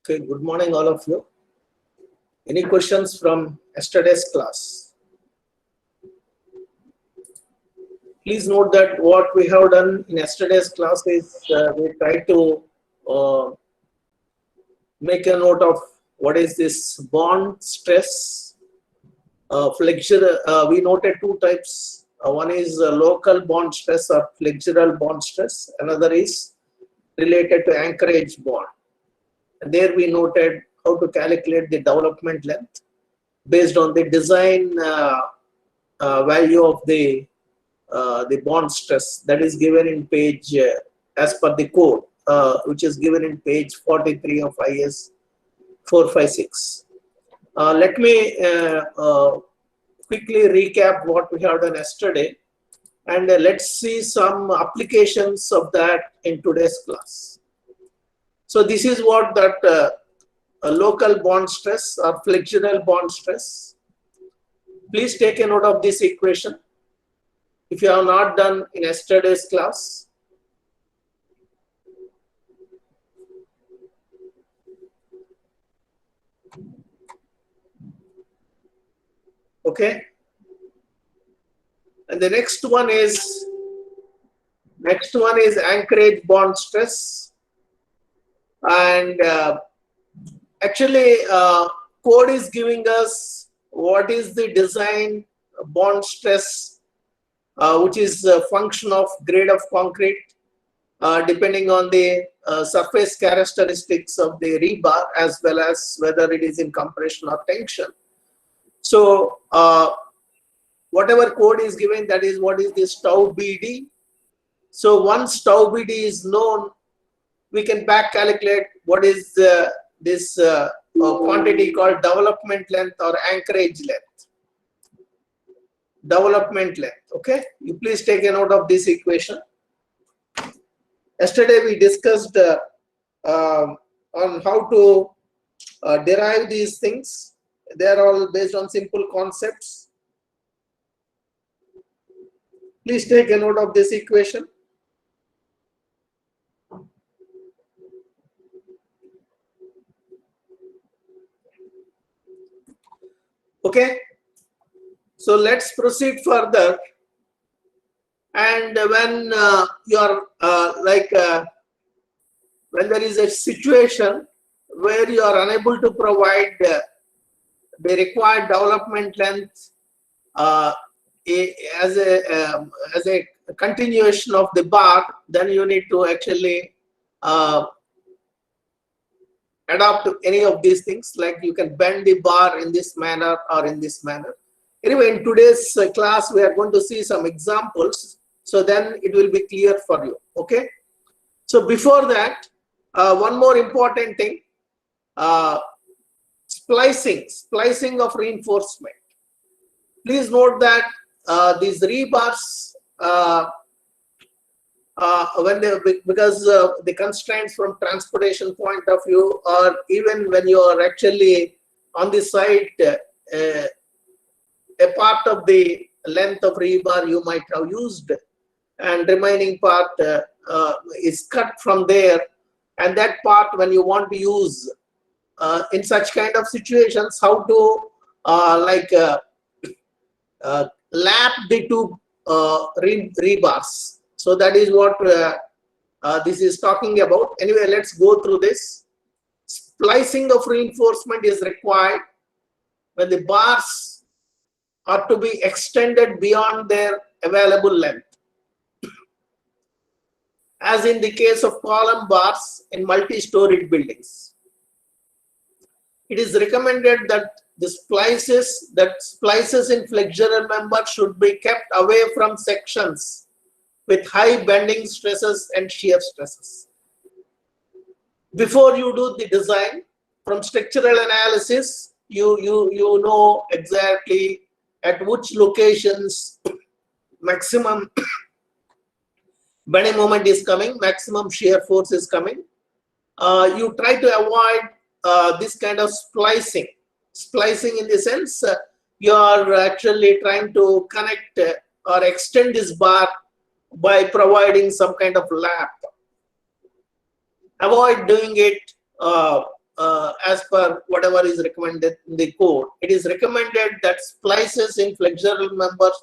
Okay, good morning all of you. Any questions from yesterday's class? Please note that what we have done in yesterday's class is we try to make a note of what is this bond stress flexure. We noted two types. One is local bond stress or flexural bond stress. Another is related to anchorage bond. And there we noted how to calculate the development length based on the design value of the bond stress that is given in page as per the code, which is given in page 43 of IS 456. Let me quickly recap what we have done yesterday, and let's see some applications of that in today's class. So this is what that a local bond stress or flexural bond stress. Please take a note of this equation if you have not done in yesterday's class. Okay, and the next one is anchorage bond stress, and actually code is giving us what is the design bond stress, which is a function of grade of concrete depending on the surface characteristics of the rebar as well as whether it is in compression or tension. So whatever code is given, that is what is this tau BD. So once tau BD is known, we can back calculate what is this quantity called development length or anchorage length. Development length. Okay, you please take a note of this equation. Yesterday we discussed on how to derive these things. They are all based on simple concepts. Please take a note of this equation. Okay, so let's proceed further. And when you're when there is a situation where you are unable to provide the required development length as a continuation of the bar, then you need to actually adopt any of these things, like you can bend the bar in this manner or in this manner. Anyway, in today's class we are going to see some examples, so then it will be clear for you. Okay, so before that, one more important thing, splicing of reinforcement. Please note that these rebars, because the constraints from transportation point of view, or even when you are actually on the site, a part of the length of rebar you might have used, and remaining part is cut from there, and that part when you want to use in such kind of situations, how to lap the two rebars. So that is what this is talking about. Anyway, let's go through this. Splicing of reinforcement is required when the bars are to be extended beyond their available length. As in the case of column bars in multi-storied buildings, it is recommended that the splices in flexural member should be kept away from sections with high bending stresses and shear stresses. Before you do the design, from structural analysis, you know exactly at which locations maximum bending moment is coming, maximum shear force is coming. You try to avoid this kind of splicing. Splicing in the sense you are actually trying to connect or extend this bar by providing some kind of lap. Avoid doing it as per whatever is recommended in the code. It is recommended that splices in flexural members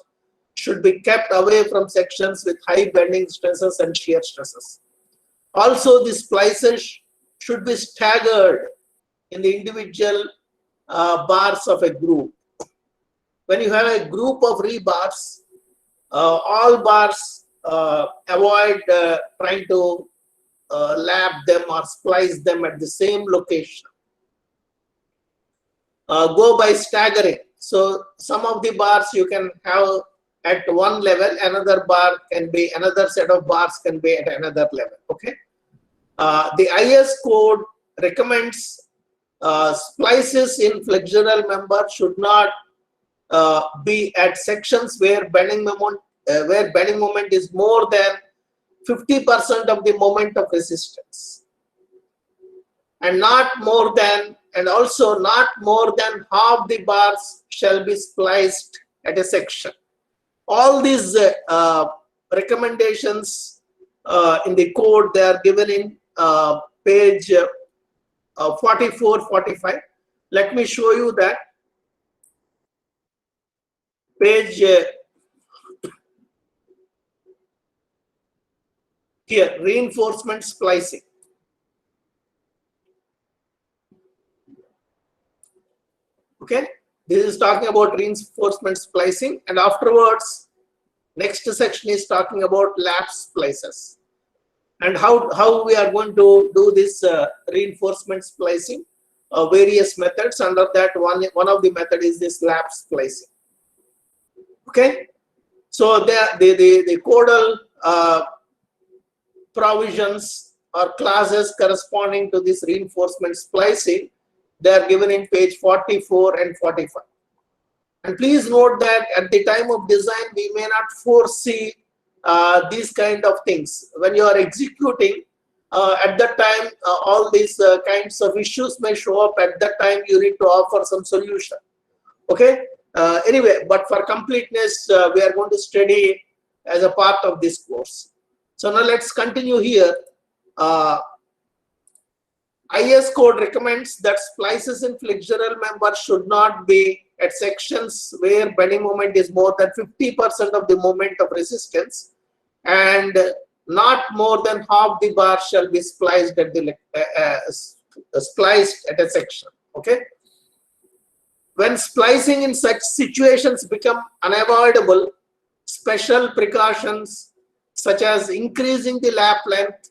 should be kept away from sections with high bending stresses and shear stresses. Also, the splices should be staggered in the individual bars of a group. When you have a group of rebars, all bars avoid trying to lap them or splice them at the same location. Go by staggering. So some of the bars you can have at one level, another set of bars can be at another level. Okay. The IS code recommends splices in flexural member should not be at sections where bending moment is more than 50% of the moment of resistance, and also not more than half the bars shall be spliced at a section. All these recommendations in the code, they are given in page 44-45. Let me show you that. Page here, reinforcement splicing. Okay, this is talking about reinforcement splicing, and afterwards, next section is talking about lap splices and how we are going to do this reinforcement splicing. Various methods. Under that, one of the method is this lap splicing. Okay, so the codal provisions or classes corresponding to this reinforcement splicing, they are given in page 44 and 45. And please note that at the time of design, we may not foresee these kind of things. When you are executing, at that time, all these kinds of issues may show up. At that time, you need to offer some solution. Okay. Anyway, but for completeness, we are going to study as a part of this course. So now let's continue here. IS code recommends that splices in flexural members should not be at sections where bending moment is more than 50% of the moment of resistance, and not more than half the bar shall be spliced at the spliced at a section. Okay. When splicing in such situations become unavoidable, special precautions such as increasing the lap length,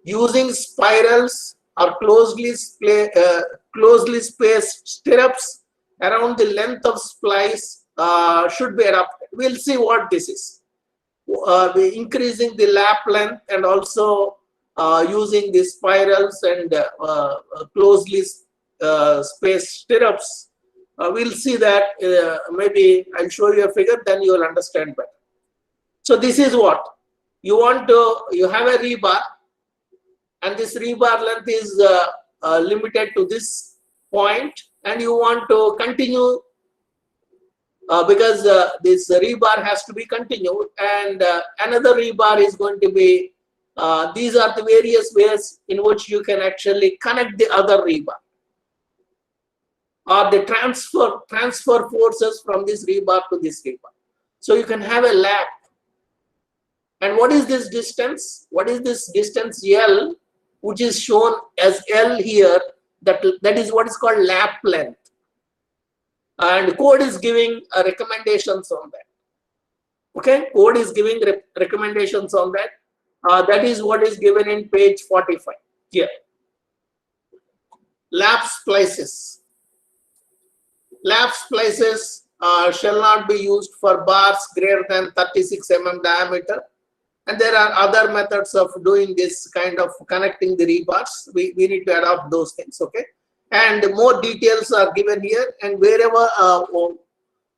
using spirals or closely spaced stirrups around the length of splice should be adopted. We'll see what this is. Increasing the lap length and also using the spirals and closely spaced stirrups. We'll see that. Maybe I'll show you a figure, then you will understand better. So this is what you want to. You have a rebar, and this rebar length is limited to this point, and you want to continue because this rebar has to be continued, and another rebar is going to be. These are the various ways in which you can actually connect the other rebar, or the transfer forces from this rebar to this rebar. So you can have a lap. And what is this distance? What is this distance L, which is shown as L here? That is what is called lap length. And code is giving recommendations on that. Okay, code is giving recommendations on that. That is what is given in page 45 here. Lap splices. Lap splices shall not be used for bars greater than 36 mm diameter. And there are other methods of doing this kind of connecting the rebars. We need to adopt those things. Okay. And more details are given here. And wherever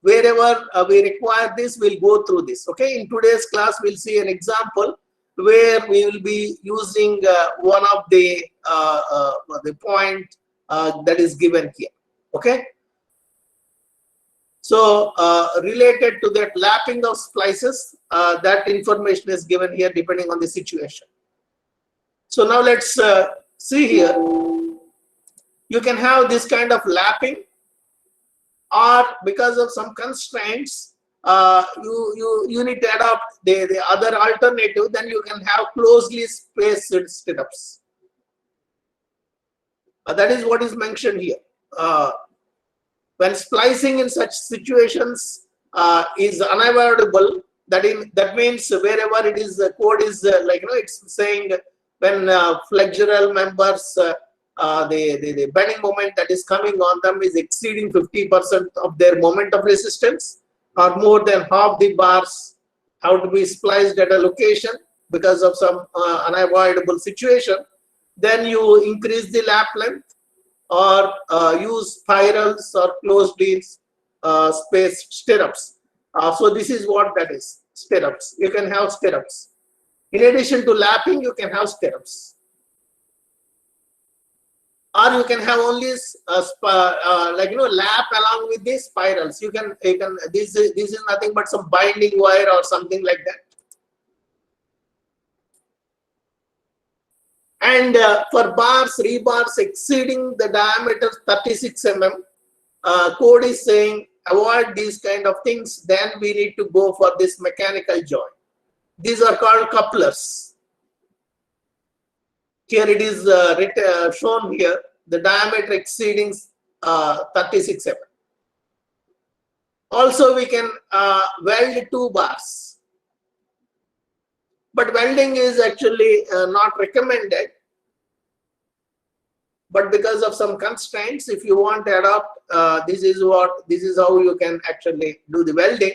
we require this, we'll go through this. Okay. In today's class, we'll see an example where we will be using one of the point that is given here. Okay. So related to that lapping of splices, that information is given here depending on the situation. So now let's see here. You can have this kind of lapping, or because of some constraints, you need to adopt the other alternative. Then you can have closely spaced stirrups. That is what is mentioned here. When splicing in such situations is unavoidable, that means wherever it is, the code is it's saying when flexural members, the bending moment that is coming on them is exceeding 50% of their moment of resistance, or more than half the bars have to be spliced at a location because of some unavoidable situation, then you increase the lap length, or use spirals or closed-in spaced stirrups. So this is what that is, stirrups. You can have stirrups. In addition to lapping, you can have stirrups. Or you can have only lap along with the spirals. You can this is nothing but some binding wire or something like that. And for bars, rebars exceeding the diameter 36 mm, code is saying avoid these kind of things. Then we need to go for this mechanical joint. These are called couplers. Here it is shown here, the diameter exceeding 36 mm. Also, we can weld 2 bars. But welding is actually not recommended. But because of some constraints, if you want to adopt, this is how you can actually do the welding.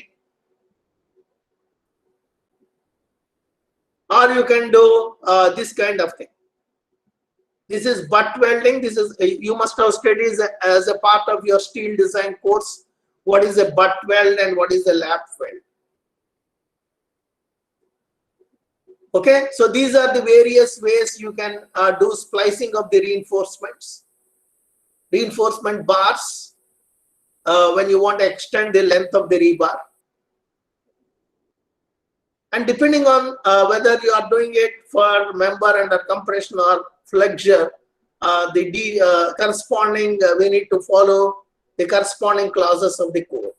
Or you can do this kind of thing. This is butt welding. This is, you must have studied as a part of your steel design course, what is a butt weld and what is a lap weld. Okay, so these are the various ways you can do splicing of the reinforcements. Reinforcement bars, when you want to extend the length of the rebar. And depending on whether you are doing it for member under compression or flexure, the corresponding, we need to follow the corresponding clauses of the code.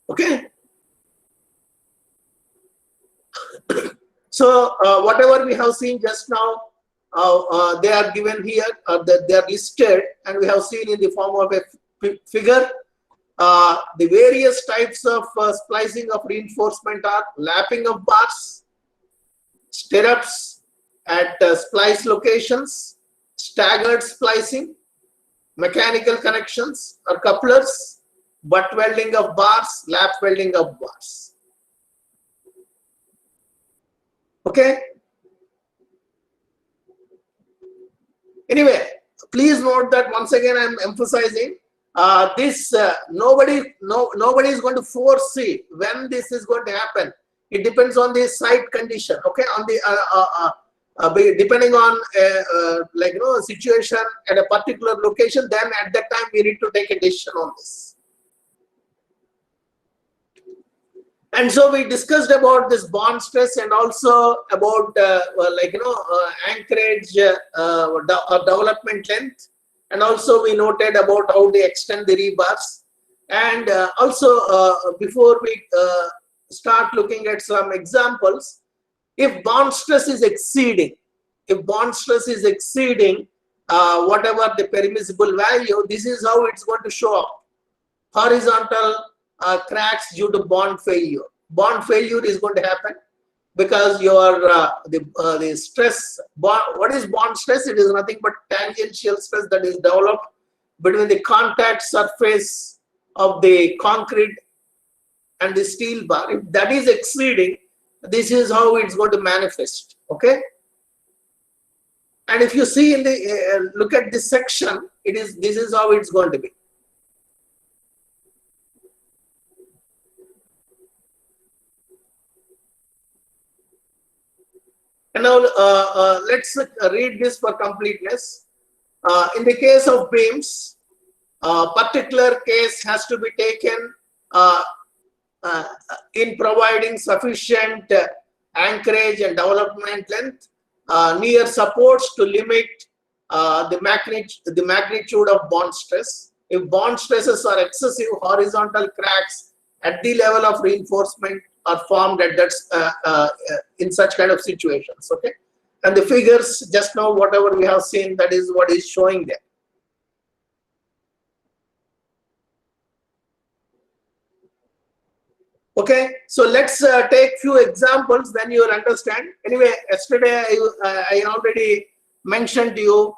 Okay. So whatever we have seen just now, they are given here, they are listed, and we have seen in the form of a figure. The various types of splicing of reinforcement are lapping of bars, stirrups at splice locations, staggered splicing, mechanical connections or couplers, butt welding of bars, lap welding of bars. Okay. Anyway, please note that once again I am emphasizing this. Nobody is going to foresee when this is going to happen. It depends on the site condition. Okay, on the depending on situation at a particular location. Then at that time we need to take a decision on this. And so we discussed about this bond stress and also about anchorage or development length, and also we noted about how they extend the rebars. And also before we start looking at some examples, if bond stress is exceeding, whatever the permissible value, this is how it's going to show up. Horizontal cracks due to bond failure. Bond failure is going to happen because your the stress bond. What is bond stress? It is nothing but tangential stress that is developed between the contact surface of the concrete and the steel bar. If that is exceeding, this is how it's going to manifest. Okay. And if you see in the look at this section, this is how it's going to be. And now let's read this for completeness. In the case of beams, particular case has to be taken in providing sufficient anchorage and development length near supports to limit the magnitude of bond stress. If bond stresses are excessive, horizontal cracks at the level of reinforcement are formed at that in such kind of situations. Okay, and the figures just now, whatever we have seen, that is what is showing there. Okay, so let's take few examples, then you will understand. Anyway, yesterday I already mentioned to you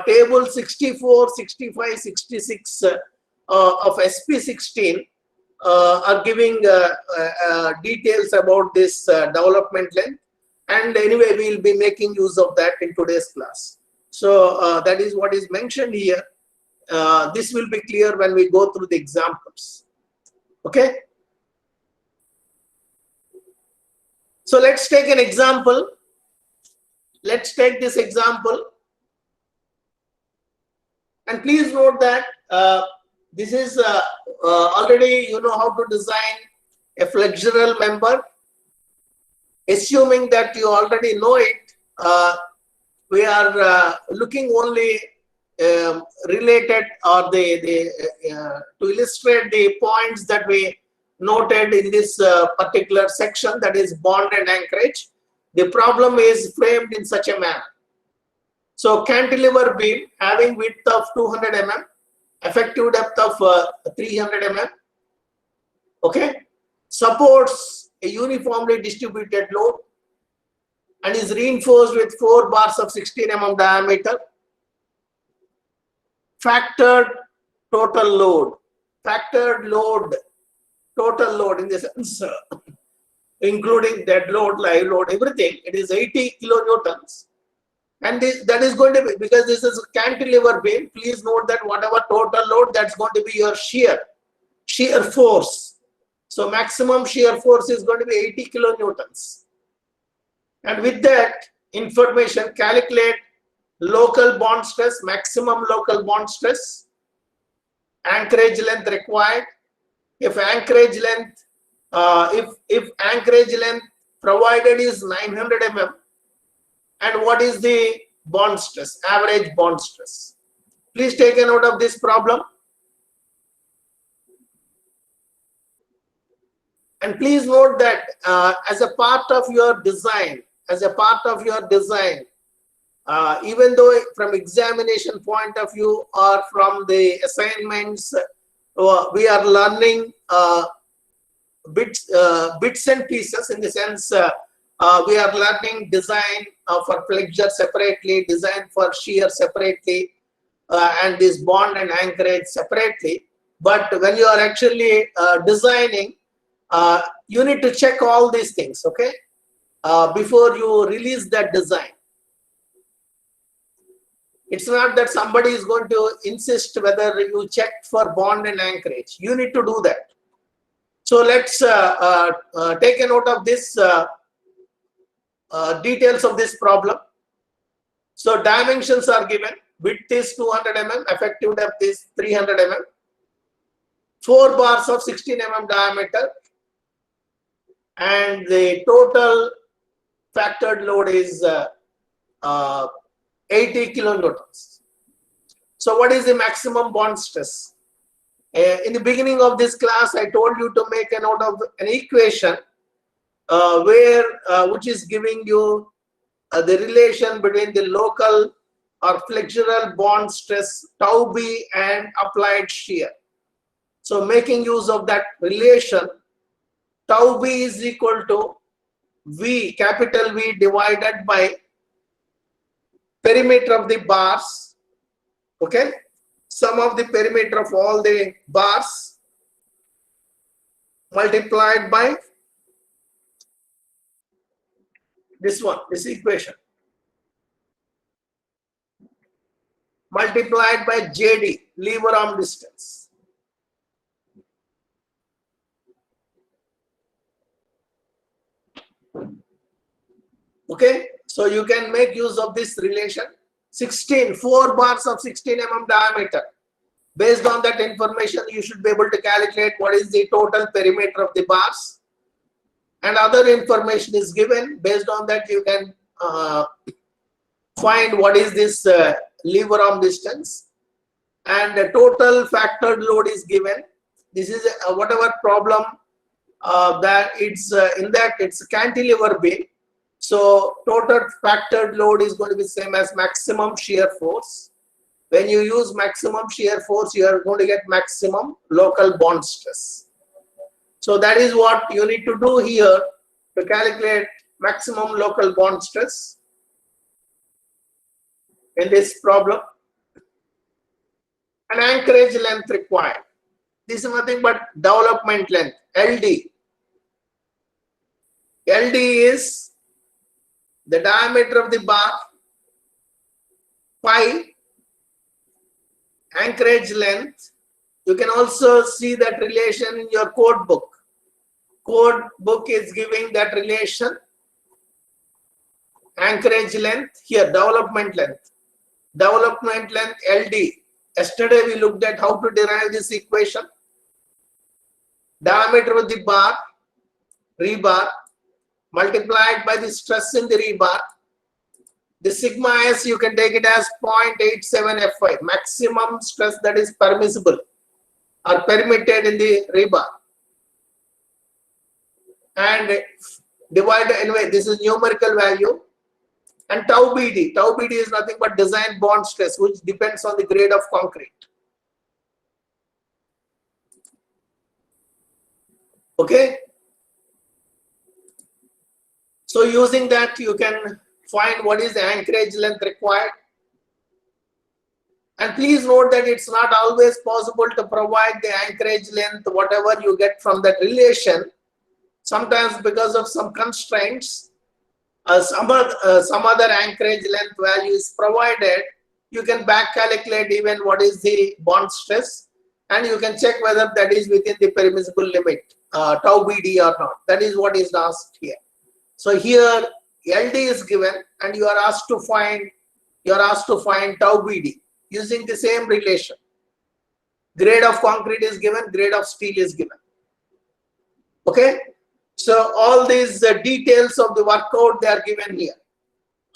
table 64, 65, 66 of SP16 are giving details about this development length, and anyway we will be making use of that in today's class. So that is what is mentioned here. This will be clear when we go through the examples. Okay. So let's take an example. Let's take this example. And please note that this is already, you know how to design a flexural member. Assuming that you already know it, we are looking only related or to illustrate the points that we noted in this particular section, that is bond and anchorage. The problem is framed in such a manner. So cantilever beam having width of 200 mm, effective depth of 300 mm, okay, supports a uniformly distributed load and is reinforced with 4 bars of 16 mm diameter. Factored total load, total load in the sense including dead load, live load, everything, it is 80 kilonewtons. And that is going to be, because this is a cantilever beam, please note that whatever total load, that's going to be your shear force. So maximum shear force is going to be 80 kilonewtons. And with that information, calculate local bond stress, maximum local bond stress, anchorage length required. If anchorage length, if anchorage length provided is 900 mm, and what is the bond stress, average bond stress? Please take a note of this problem. And please note that as a part of your design, even though from examination point of view or from the assignments, we are learning bits and pieces, in the sense we are learning design for flexure separately, design for shear separately, and this bond and anchorage separately. But when you are actually designing, you need to check all these things, okay, before you release that design. It's not that somebody is going to insist whether you checked for bond and anchorage. You need to do that. So let's take a note of this details of this problem. So dimensions are given. Width is 200 mm, effective depth is 300 mm. 4 bars of 16 mm diameter, and the total factored load is 80 kilonewtons. So what is the maximum bond stress? In the beginning of this class, I told you to make a note of an equation which is giving you the relation between the local or flexural bond stress tau b and applied shear. So making use of that relation, tau b is equal to V, capital V, divided by perimeter of the bars, okay, sum of the perimeter of all the bars multiplied by this one, this equation, multiplied by JD, lever arm distance. Okay, so you can make use of this relation. 4 bars of 16 mm diameter. Based on that information, you should be able to calculate what is the total perimeter of the bars, and other information is given. Based on that, you can find what is this lever arm distance, and the total factored load is given. This is whatever problem that it's in that it's cantilever beam. So total factored load is going to be same as maximum shear force. When you use maximum shear force, you are going to get maximum local bond stress. So that is what you need to do here to calculate maximum local bond stress in this problem. An anchorage length required. This is nothing but development length, LD. LD is the diameter of the bar, pi, anchorage length. You can also see that relation in your code book. Code book is giving that relation. Anchorage length, here development length. Development length LD. Yesterday we looked at how to derive this equation. Diameter of the bar, rebar, multiplied by the stress in the rebar. The sigma s, you can take it as 0.87 Fy, maximum stress that is permissible or permitted in the rebar. And divide, anyway, this is numerical value. And tau BD. Tau BD is nothing but design bond stress, which depends on the grade of concrete. Okay. So using that, you can find what is the anchorage length required. And please note that it's not always possible to provide the anchorage length, whatever you get from that relation. Sometimes because of some constraints, some other anchorage length value is provided. You can back calculate even what is the bond stress, and you can check whether that is within the permissible limit, tau BD or not. That is what is asked here. So here LD is given, and you are asked to find tau BD using the same relation. Grade of concrete is given, grade of steel is given. Okay. So all these details of the workout, they are given here.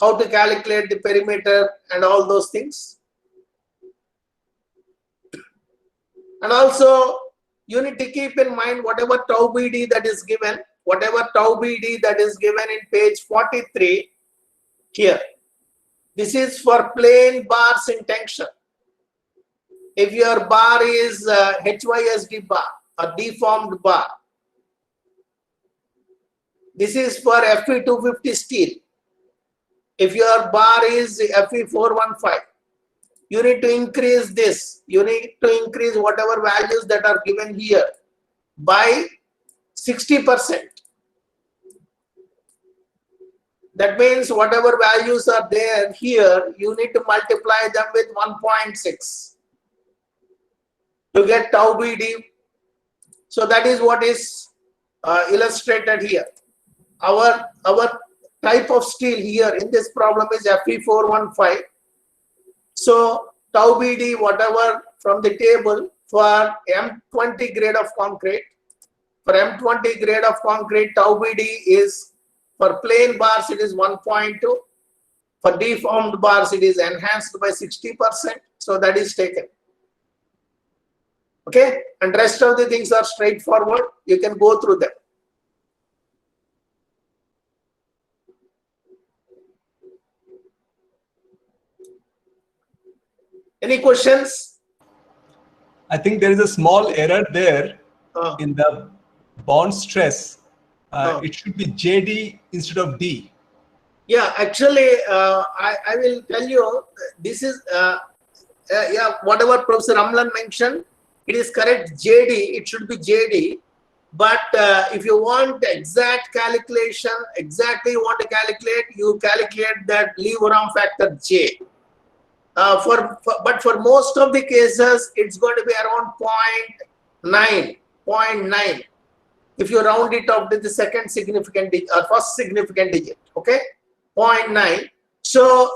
How to calculate the perimeter and all those things. And also you need to keep in mind whatever tau BD that is given, in page 43 here. This is for plain bars in tension. If your bar is HYSD bar or deformed bar, this is for Fe250 steel. If your bar is Fe415, you need to increase this. You need to increase whatever values that are given here by 60%. That means whatever values are there here, you need to multiply them with 1.6 to get tau BD. So that is what is illustrated here. Our type of steel here in this problem is Fe415. So tau BD, whatever from the table for M20 grade of concrete, for M20 grade of concrete, tau BD is for plain bars it is 1.2. For deformed bars it is enhanced by 60%. So that is taken. Okay, and rest of the things are straightforward. You can go through them. Any questions? I think there is a small error there in the bond stress. It should be JD instead of D. Yeah, actually, I will tell you, this is, yeah, whatever Professor Amlan mentioned, it is correct, JD, it should be JD. But if you want exact calculation, exactly you want to calculate, you calculate that lever arm factor J. But for most of the cases, it's going to be around 0.9. If you round it up to the second significant digit or first significant digit, okay, 0.9. So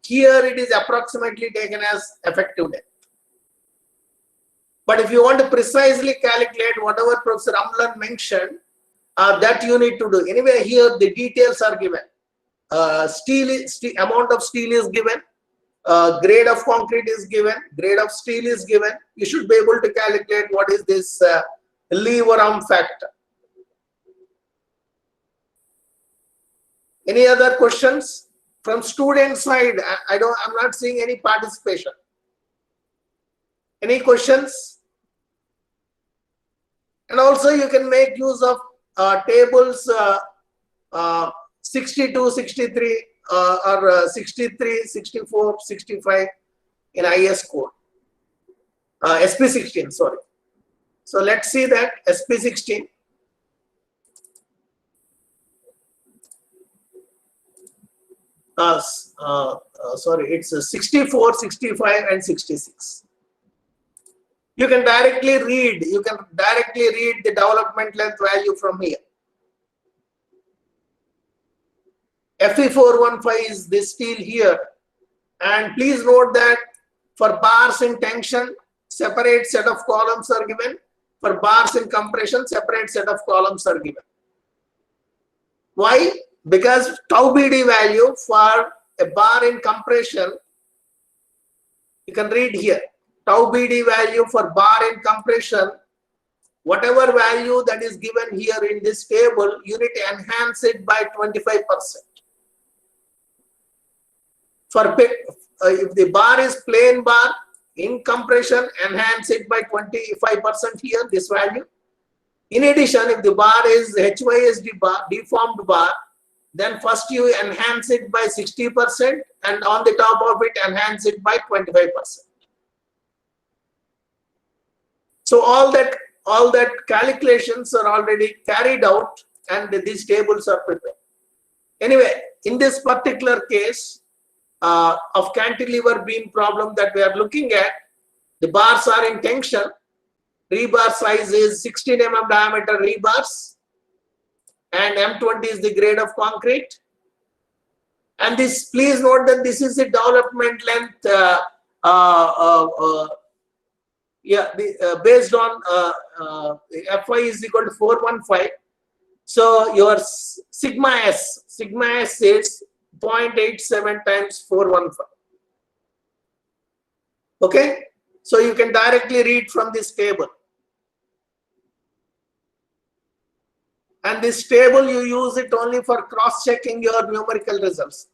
here it is approximately taken as effective depth. But if you want to precisely calculate whatever Professor Amlan mentioned, that you need to do. Anyway, here the details are given. Amount of steel is given. grade of concrete is given, grade of steel is given. You should be able to calculate what is this lever arm factor. Any other questions from student side? I'm not seeing any participation. Any questions? And also you can make use of tables 62, 63 or 63, 64, 65 in IS code. SP16, sorry. So let's see that SP16. Sorry, it's 64, 65 and 66. You can directly read the development length value from here. Fe415 is this steel here, and please note that for bars in tension, separate set of columns are given. For bars in compression, separate set of columns are given. Why? Because tau BD value for a bar in compression, you can read here, tau BD value for bar in compression, whatever value that is given here in this table, you need to enhance it by 25%. For if the bar is plain bar in compression, enhance it by 25% here, this value. In addition, if the bar is HYSD bar, deformed bar, then first you enhance it by 60% and on the top of it enhance it by 25%. So all that calculations are already carried out and these tables are prepared. Anyway, in this particular case of cantilever beam problem that we are looking at, the bars are in tension. Rebar size is 16 mm diameter rebars, and M20 is the grade of concrete. And this, please note that this is the development length based on Fy is equal to 415. So your sigma S is 0.87 times 415. Okay, so you can directly read from this table. And this table, you use it only for cross-checking your numerical results.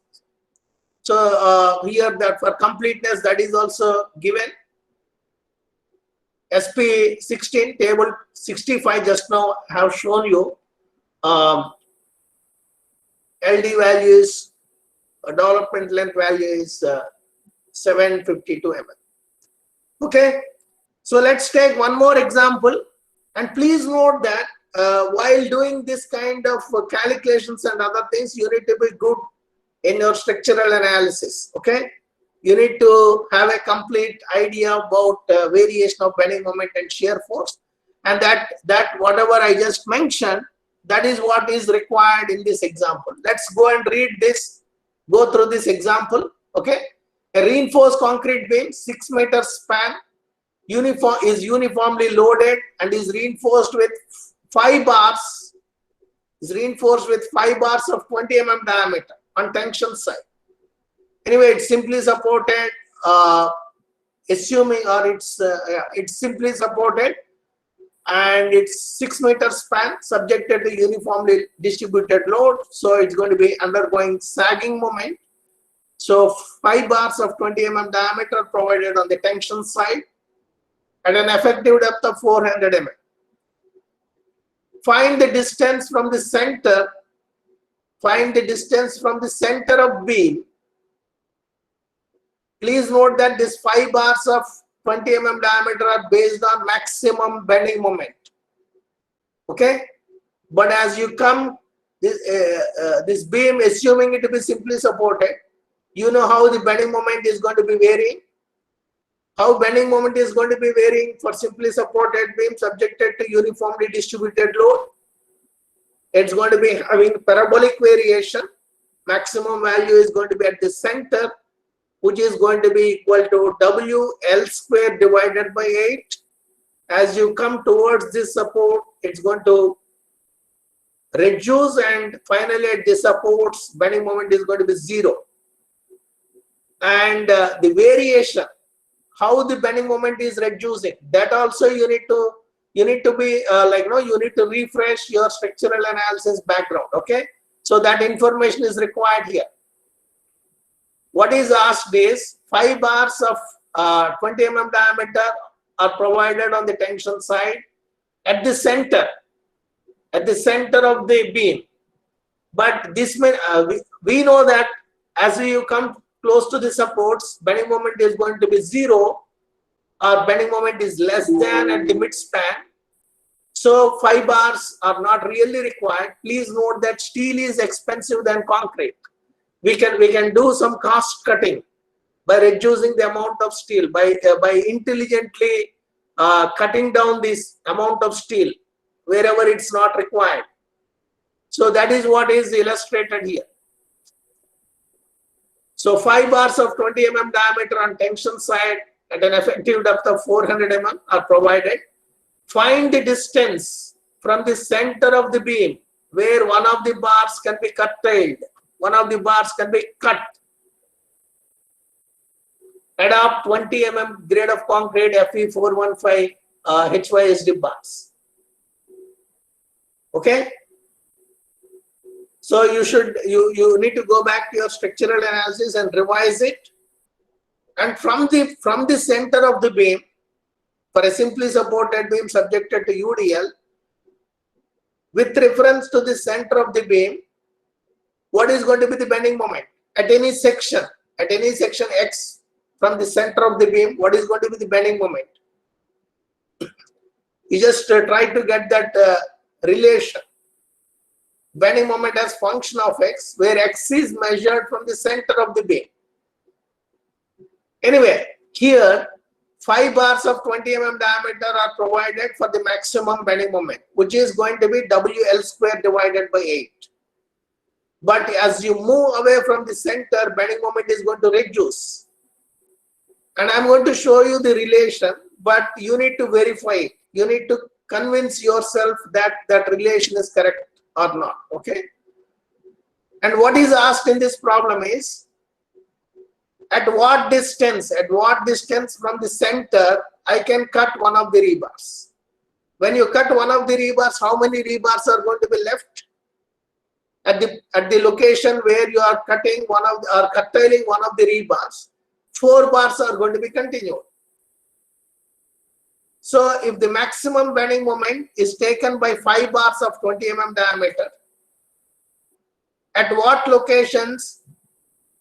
So here, that for completeness, that is also given. SP16, table 65, just now have shown you. LD value is, development length value is 752 mm. Okay, so let's take one more example. And please note that while doing this kind of calculations and other things, you need to be good in your structural analysis. Okay, you need to have a complete idea about variation of bending moment and shear force, and that whatever I just mentioned, that is what is required in this example. Let's go and read this, go through this example. Okay, a reinforced concrete beam, 6 meter span, is uniformly loaded and is reinforced with 5 bars. Is reinforced with 5 bars of 20 mm diameter on tension side. Anyway, it's simply supported, assuming, or it's simply supported, and it's 6 meter span subjected to uniformly distributed load. So it's going to be undergoing sagging moment. So 5 bars of 20 mm diameter provided on the tension side at an effective depth of 400 mm. Find the distance from the center. Find the distance from the center of beam. Please note that these 5 bars of 20 mm diameter are based on maximum bending moment. Okay, but as you come this beam, assuming it to be simply supported, you know how the bending moment is going to be varying. How bending moment is going to be varying for simply supported beam subjected to uniformly distributed load. It's going to be having parabolic variation. Maximum value is going to be at the center, which is going to be equal to WL square divided by 8. As you come towards this support, it's going to reduce, and finally at the supports, bending moment is going to be 0. and the variation, how the bending moment is reducing, that also you need to be you need to refresh your structural analysis background. Okay, so that information is required here. What is asked is 5 bars of 20 mm diameter are provided on the tension side at the center of the beam. But this may, we know that as you come close to the supports, bending moment is going to be 0, or bending moment is less than at the mid span. So 5 bars are not really required. Please note that steel is expensive than concrete. We can do some cost cutting by reducing the amount of steel, by intelligently cutting down this amount of steel wherever it's not required. So that is what is illustrated here. So 5 bars of 20 mm diameter on tension side at an effective depth of 400 mm are provided. Find the distance from the center of the beam where one of the bars can be curtailed. One of the bars can be cut. Adopt 20 mm grade of concrete Fe415 HYSD bars. Okay. So you need to go back to your structural analysis and revise it. And from the center of the beam, for a simply supported beam subjected to UDL, with reference to the center of the beam, what is going to be the bending moment at any section X from the center of the beam? What is going to be the bending moment? You just try to get that relation. Bending moment as function of X, where X is measured from the center of the beam. Anyway, here 5 bars of 20 mm diameter are provided for the maximum bending moment, which is going to be WL square divided by 8. But as you move away from the center, bending moment is going to reduce. And I'm going to show you the relation, but you need to verify it. You need to convince yourself that that relation is correct or not. Okay. And what is asked in this problem is, at what distance from the center I can cut one of the rebars. When you cut one of the rebars, how many rebars are going to be left? At the location where you are cutting curtailing one of the rebars, 4 bars are going to be continued. So if the maximum bending moment is taken by 5 bars of 20 mm diameter, at what locations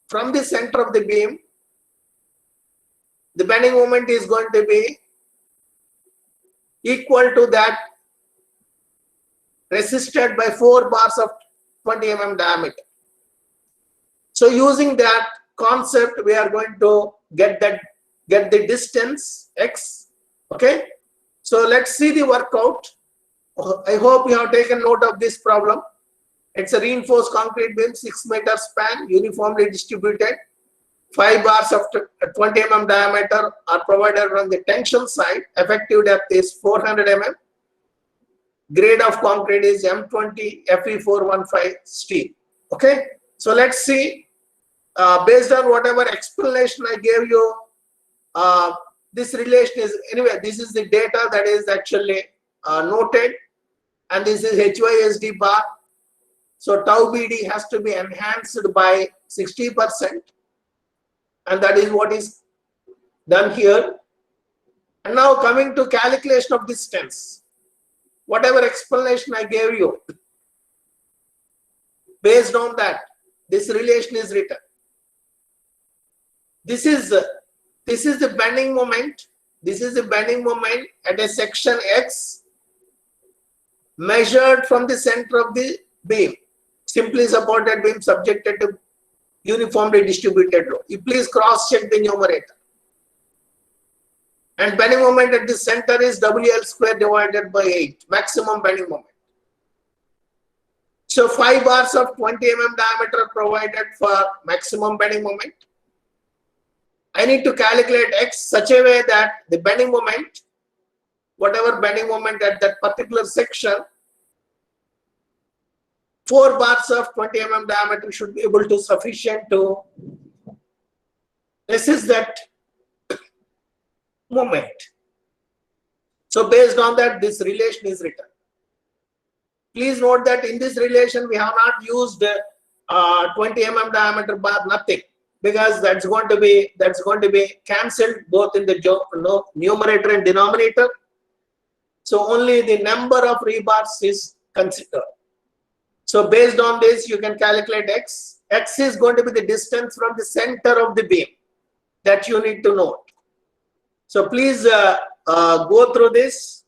from the center of the beam the bending moment is going to be equal to that resisted by 4 bars of 20 mm diameter. So using that concept, we are going to get the distance X. Okay. So let's see the workout. I hope you have taken note of this problem. It's a reinforced concrete beam, 6 meter span, uniformly distributed. 5 bars of 20 mm diameter are provided on the tension side. Effective depth is 400 mm. Grade of concrete is M20 Fe415 steel. Okay. So let's see. Based on whatever explanation I gave you, this relation is, anyway, this is the data that is actually noted, and this is HYSD bar. So tau BD has to be enhanced by 60%, and that is what is done here. And now coming to calculation of distance, whatever explanation I gave you, based on that, this relation is written. This is the bending moment. This is the bending moment at a section X measured from the center of the beam, simply supported beam subjected to uniformly distributed load. You please cross check the numerator. And bending moment at the center is WL square divided by 8, maximum bending moment. So 5 bars of 20 mm diameter are provided for maximum bending moment. I need to calculate X such a way that the bending moment, whatever bending moment at that particular section, 4 bars of 20 mm diameter should be able to sufficient to resist that moment. So based on that, this relation is written. Please note that in this relation, we have not used 20 mm diameter bar, nothing, because that's going to be cancelled both in the numerator and denominator. So only the number of rebars is considered. So based on this, you can calculate x. X is going to be the distance from the center of the beam that you need to note. So please go through this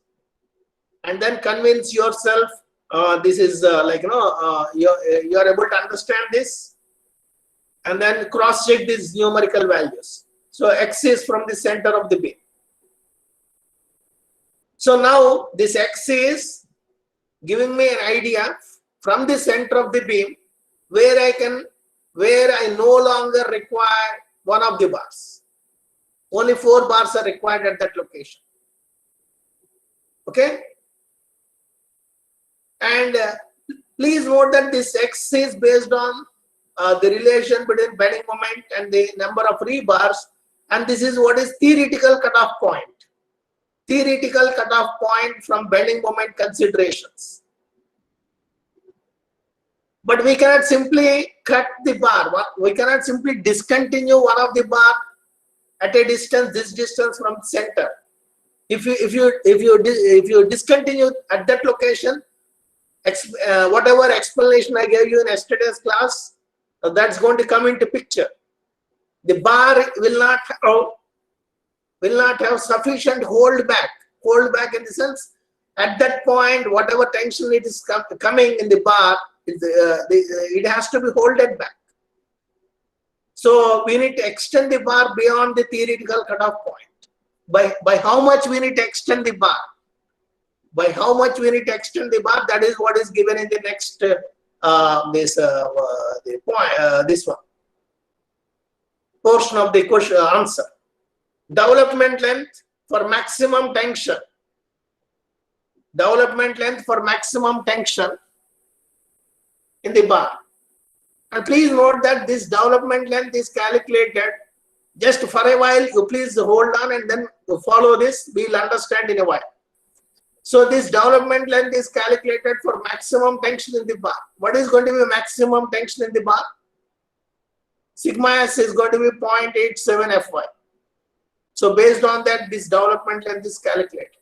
and then convince yourself this is you're able to understand this, and then cross check these numerical values. So x is from the center of the beam. So now this x is giving me an idea from the center of the beam where I no longer require one of the bars. Only 4 bars are required at that location. Okay? And please note that this x is based on the relation between bending moment and the number of rebars, and this is what is theoretical cutoff point. Theoretical cutoff point from bending moment considerations. But we cannot simply cut the bar. We cannot simply discontinue one of the bar at a distance, this distance from center. If you discontinue at that location, whatever explanation I gave you in yesterday's class, that's going to come into picture. The bar will not have sufficient hold back in the sense, at that point, whatever tension it is coming in the bar, it has to be holded back. So we need to extend the bar beyond the theoretical cutoff point. By how much we need to extend the bar? By how much we need to extend the bar? That is what is given in the next this one portion of the question answer. Development length for maximum tension. Development length for maximum tension in the bar. And please note that this development length is calculated. Just for a while, you please hold on and then follow this. We'll understand in a while. So this development length is calculated for maximum tension in the bar. What is going to be maximum tension in the bar? Sigma s is going to be 0.87 Fy. So based on that, this development length is calculated.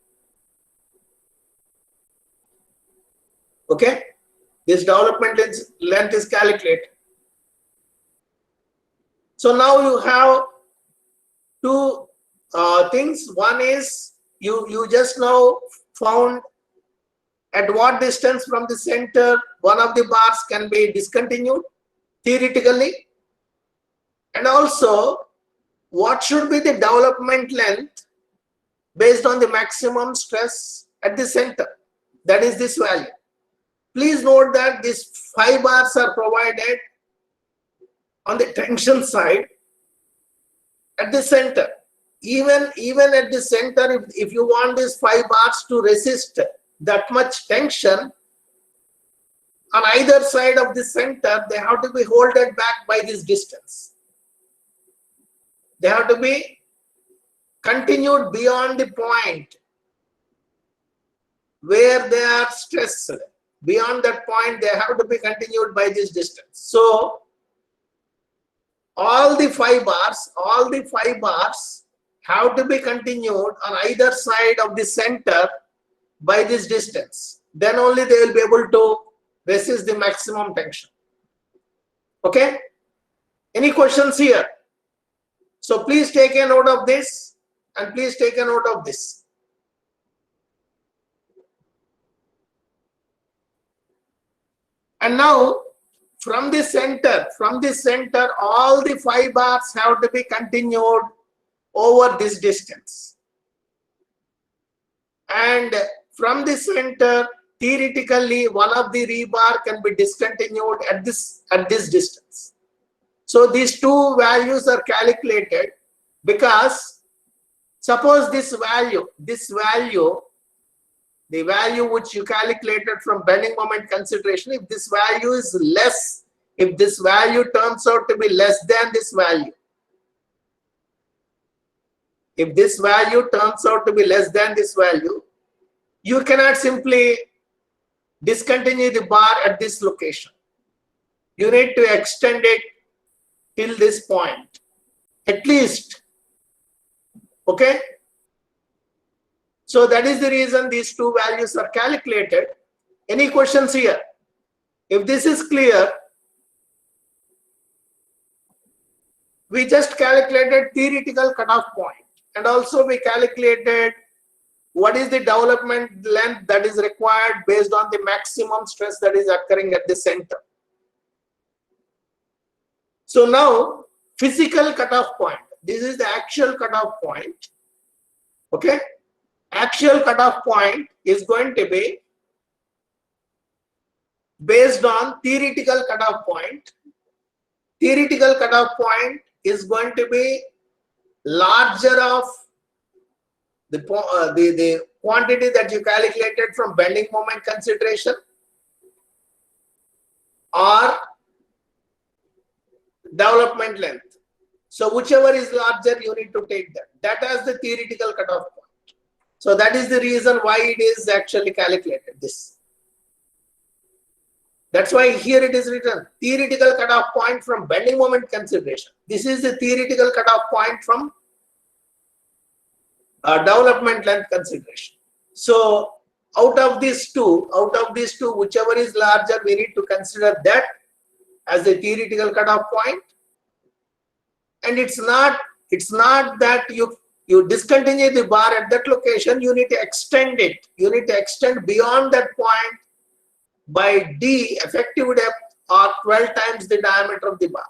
Okay? This development length is calculated. So now you have two things. One is you just now found at what distance from the center one of the bars can be discontinued theoretically, and also what should be the development length based on the maximum stress at the center, that is this value. Please note that these 5 bars are provided on the tension side at the center. Even at the center, if you want these 5 bars to resist that much tension, on either side of the center, they have to be holded back by this distance. They have to be continued beyond the point where they are stressed. Beyond that point, they have to be continued by this distance. So all the 5 bars have to be continued on either side of the center by this distance. Then only they will be able to resist the maximum tension. Okay? Any questions here? So please take a note of this, and please take a note of this. And now from the center, all the 5 bars have to be continued over this distance. And from the center, theoretically, one of the rebar can be discontinued at this distance. So these 2 values are calculated because suppose this value, the value which you calculated from bending moment consideration, if this value is less, if this value turns out to be less than this value, If this value turns out to be less than this value, you cannot simply discontinue the bar at this location. You need to extend it till this point, at least. Okay? So that is the reason these two values are calculated. Any questions here? If this is clear, we just calculated theoretical cutoff point, and also we calculated what is the development length that is required based on the maximum stress that is occurring at the center. So now, physical cutoff point. This is the actual cutoff point. Okay? Actual cutoff point is going to be based on theoretical cutoff point. Theoretical cutoff point is going to be larger of the quantity that you calculated from bending moment consideration, or development length. So whichever is larger, you need to take that. That as the theoretical cutoff point. So that is the reason why it is actually calculated this. That's why here it is written theoretical cutoff point from bending moment consideration. This is the theoretical cutoff point from development length consideration. So out of these two, whichever is larger, we need to consider that as the theoretical cutoff point. And it's not that you discontinue the bar at that location. You need to extend it. You need to extend beyond that point by D, effective depth, or 12 times the diameter of the bar.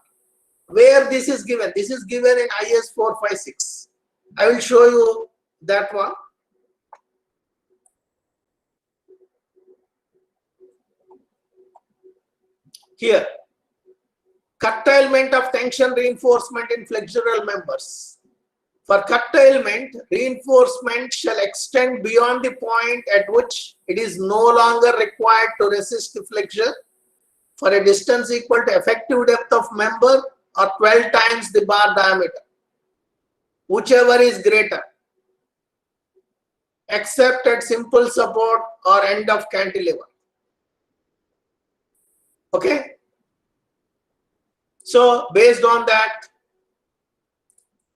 Where this is given? This is given in IS 456. I will show you that one. Here, curtailment of tension reinforcement in flexural members. For curtailment, reinforcement shall extend beyond the point at which it is no longer required to resist flexion for a distance equal to effective depth of member or 12 times the bar diameter, whichever is greater, except at simple support or end of cantilever. Okay? So based on that,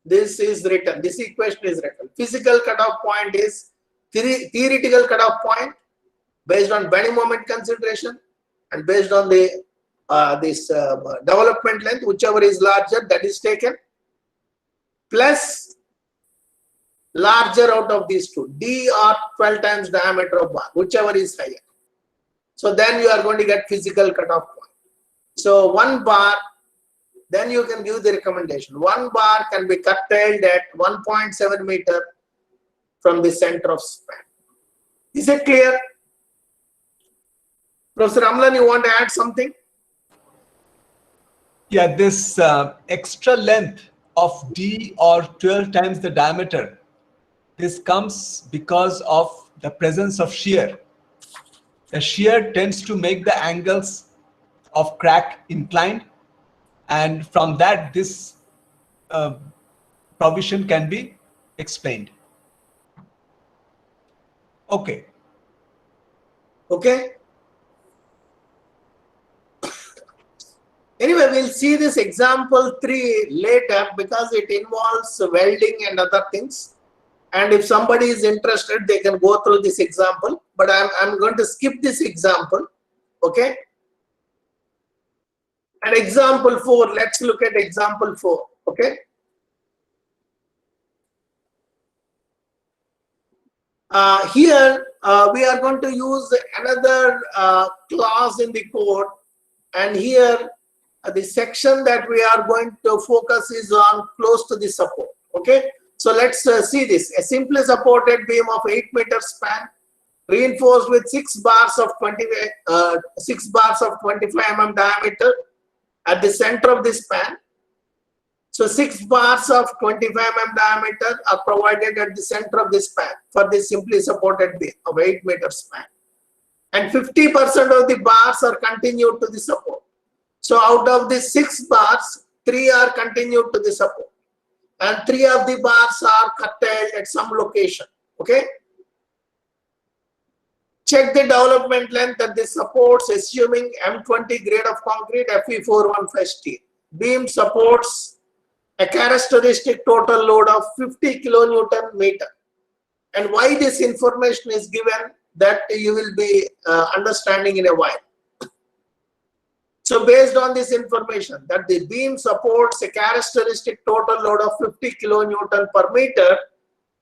this is written, this equation is written. Physical cutoff point is theoretical cutoff point based on bending moment consideration and based on the development length, whichever is larger, that is taken, plus larger out of these two, D or 12 times diameter of bar, whichever is higher. So then you are going to get physical cutoff point. So one bar, then you can give the recommendation. One bar can be curtailed at 1.7 meter from the center of span. Is it clear? Professor Amlan, you want to add something? Yeah, this extra length of D or 12 times the diameter, this comes because of the presence of shear. The shear tends to make the angles of crack inclined, and from that this provision can be explained. Okay. Okay. Anyway, we'll see this example 3 later because it involves welding and other things. And if somebody is interested, they can go through this example. But I'm going to skip this example. Okay. And example 4, let's look at example 4. Okay. Here we are going to use another clause in the code, and here the section that we are going to focus is on close to the support. Okay, so let's see this. A simply supported beam of 8 meter span, reinforced with 6 bars of 25 mm diameter at the center of the span. So 6 bars of 25 mm diameter are provided at the center of the span for this simply supported beam of 8 meter span, and 50% of the bars are continued to the support. So out of the 6 bars, 3 are continued to the support. and 3 of the bars are curtailed at some location. Okay. Check the development length at the supports assuming M20 grade of concrete Fe415 steel. Beam supports a characteristic total load of 50 kilonewton meter. And why this information is given, that you will be understanding in a while. So based on this information that the beam supports a characteristic total load of 50 kilonewton per meter,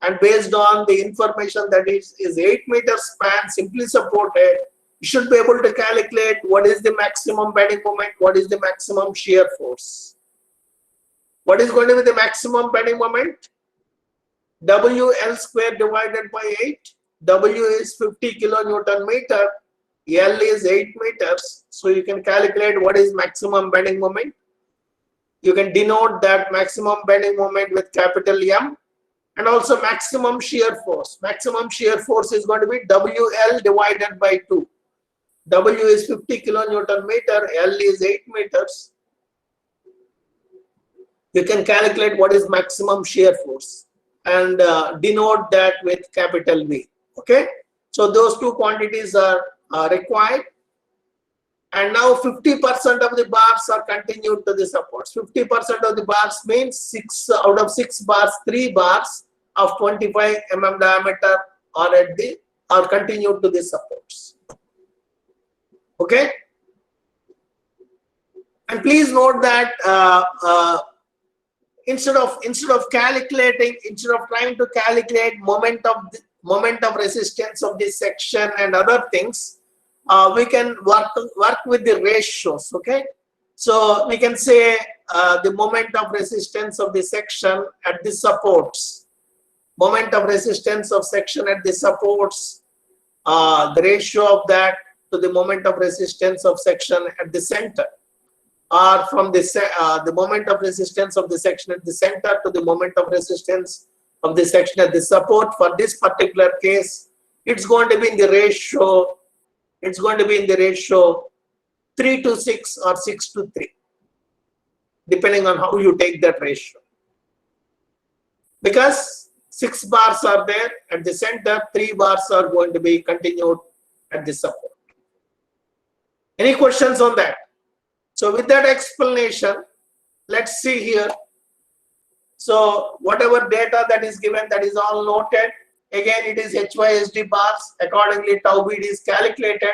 and based on the information that is 8 meter span simply supported, you should be able to calculate what is the maximum bending moment, what is the maximum shear force. What is going to be the maximum bending moment? WL square divided by 8. W is 50 kilonewton meter. L is 8 meters. So you can calculate what is maximum bending moment. You can denote that maximum bending moment with capital M, and also maximum shear force. Maximum shear force is going to be WL divided by 2. W is 50 kilonewton meter. L is 8 meters. You can calculate what is maximum shear force and denote that with capital V. Okay. So those two quantities are required. And now 50% of the bars are continued to the supports. 50% of the bars means 6 out of 6 bars, 3 bars of 25 mm diameter are continued to the supports. Okay. And please note that instead of trying to calculate moment of resistance of this section and other things, we can work with the ratios. Okay, so we can say the moment of resistance of the section at the supports, moment of resistance of section at the supports, the ratio of that to the moment of resistance of section at the center, or from the moment of resistance of the section at the center to the moment of resistance of the section at the support. For this particular case, it's going to be in the ratio. It's going to be in the ratio 3 to 6 or 6 to 3, depending on how you take that ratio. Because 6 bars are there at the center, 3 bars are going to be continued at the support. Any questions on that? So with that explanation, let's see here. So whatever data that is given, that is all noted. Again, it is HYSD bars. Accordingly, tau BD is calculated.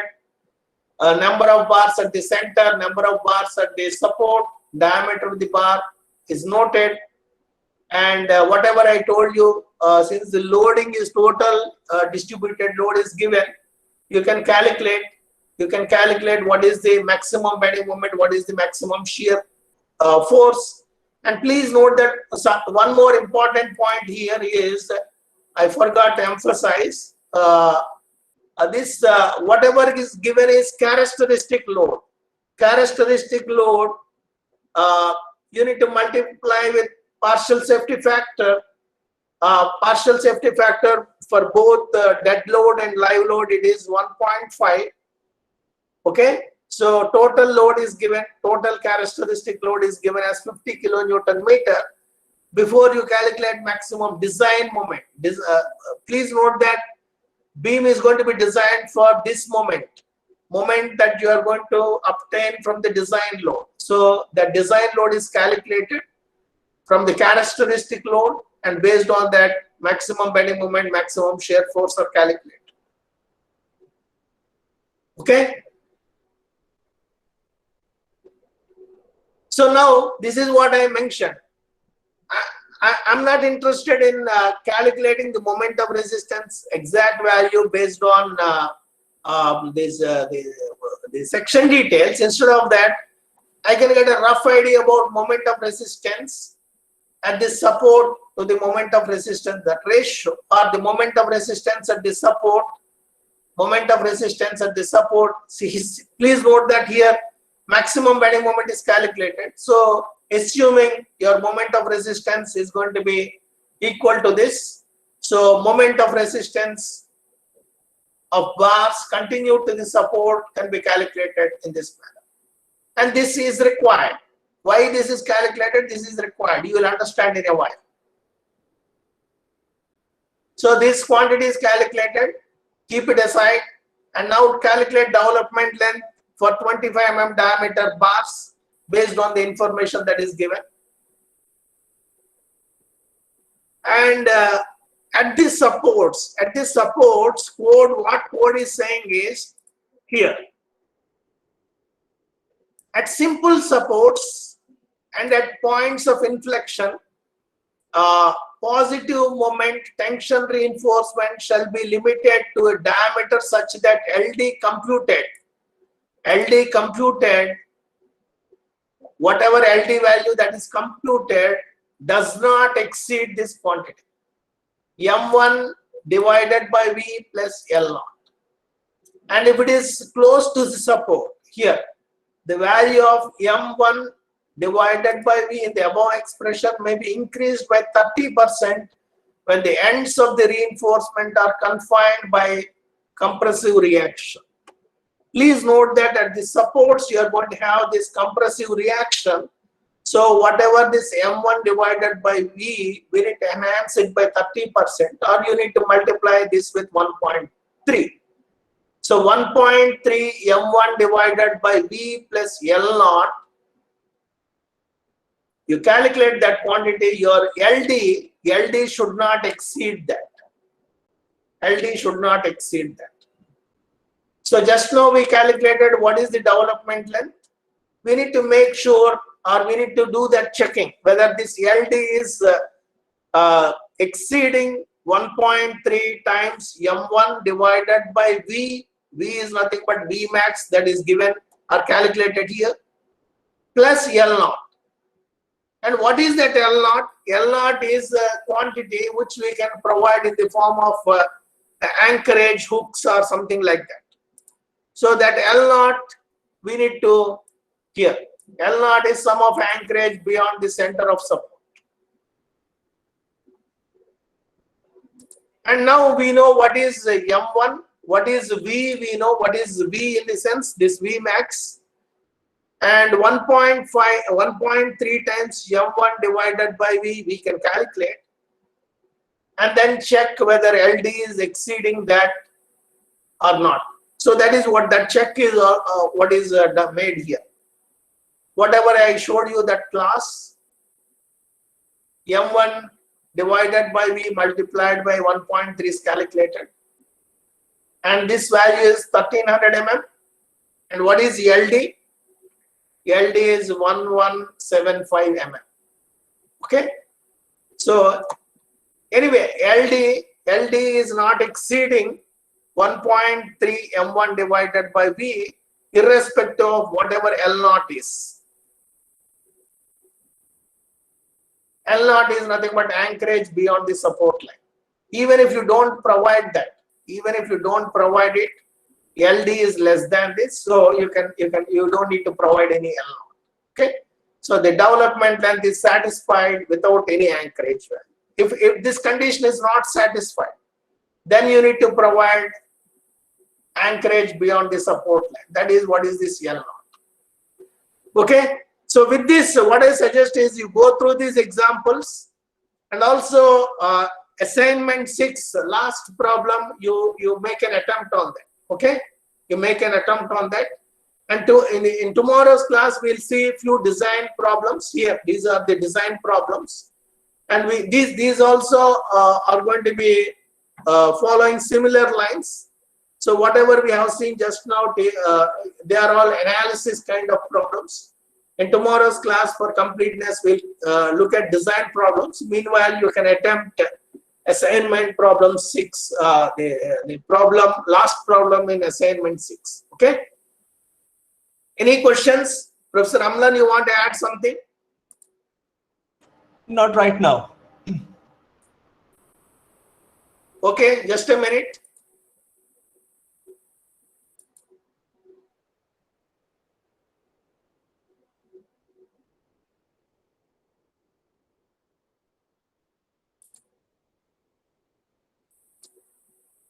Number of bars at the center, number of bars at the support, diameter of the bar is noted. And whatever I told you, since the loading is total, distributed load is given, you can calculate what is the maximum bending moment, what is the maximum shear force. And please note that one more important point here is, I forgot to emphasize, whatever is given is characteristic load. Characteristic load, you need to multiply with partial safety factor. Partial safety factor for both dead load and live load, it is 1.5. Okay, so total load is given, total characteristic load is given as 50 kilonewton meter. Before you calculate maximum design moment, please note that beam is going to be designed for this moment that you are going to obtain from the design load. So the design load is calculated from the characteristic load, and based on that, maximum bending moment, maximum shear force are calculated. Okay. So now this is what I mentioned. I'm not interested in calculating the moment of resistance exact value based on the section details. Instead of that, I can get a rough idea about moment of resistance at the support to the moment of resistance, that ratio, or the moment of resistance at the support, moment of resistance at the support. See, please note that here maximum bending moment is calculated. So assuming your moment of resistance is going to be equal to this, so moment of resistance of bars continued to the support can be calculated in this manner. And this is required. Why this is calculated? This is required. You will understand in a while. So this quantity is calculated, keep it aside, and now calculate development length for 25 mm diameter bars based on the information that is given. And at this supports code, what code is saying is here. At simple supports and at points of inflection, positive moment tension reinforcement shall be limited to a diameter such that LD computed, whatever LD value that is computed does not exceed this quantity, M1 divided by V plus L0. And if it is close to the support, here, the value of M1 divided by V in the above expression may be increased by 30% when the ends of the reinforcement are confined by compressive reaction. Please note that at the supports you are going to have this compressive reaction. So whatever this M1 divided by V, we need to enhance it by 30%, or you need to multiply this with 1.3. So 1.3 M1 divided by V plus L0. You calculate that quantity, your LD should not exceed that. LD should not exceed that. So just now we calculated what is the development length. We need to make sure, or we need to do that checking whether this LD is exceeding 1.3 times M1 divided by V. V is nothing but V max that is given or calculated here, plus L0. And what is that L0? L0 is a quantity which we can provide in the form of anchorage hooks or something like that. So that L0 we need to here. L0 is sum of anchorage beyond the center of support. And now we know what is M1, what is V, we know what is V in the sense, this V max. And 1.3 times M1 divided by V, we can calculate. And then check whether LD is exceeding that or not. So that is what that check is, what is made here. Whatever I showed you that class, M1 divided by V multiplied by 1.3 is calculated. And this value is 1300 mm. And what is LD? LD is 1175 mm. Okay. So anyway, LD is not exceeding 1.3 M1 divided by V, irrespective of whatever L0 is. L0 is nothing but anchorage beyond the support line. Even if you don't provide that, even if you don't provide it, LD is less than this, so you don't need to provide any L0. Okay, so the development length is satisfied without any anchorage value. If this condition is not satisfied, then you need to provide anchorage beyond the support line. That is what is this L0. Okay, so with this, what I suggest is you go through these examples, and also assignment 6, last problem, you make an attempt on that. Okay, you make an attempt on that. And in tomorrow's class, we'll see a few design problems here. These are the design problems, and these also are going to be following similar lines. So whatever we have seen just now, they are all analysis kind of problems. In tomorrow's class, for completeness, we'll look at design problems. Meanwhile, you can attempt assignment problem 6, the last problem in assignment 6. Okay. Any questions? Professor Amlan, you want to add something? Not right now. Okay, just a minute.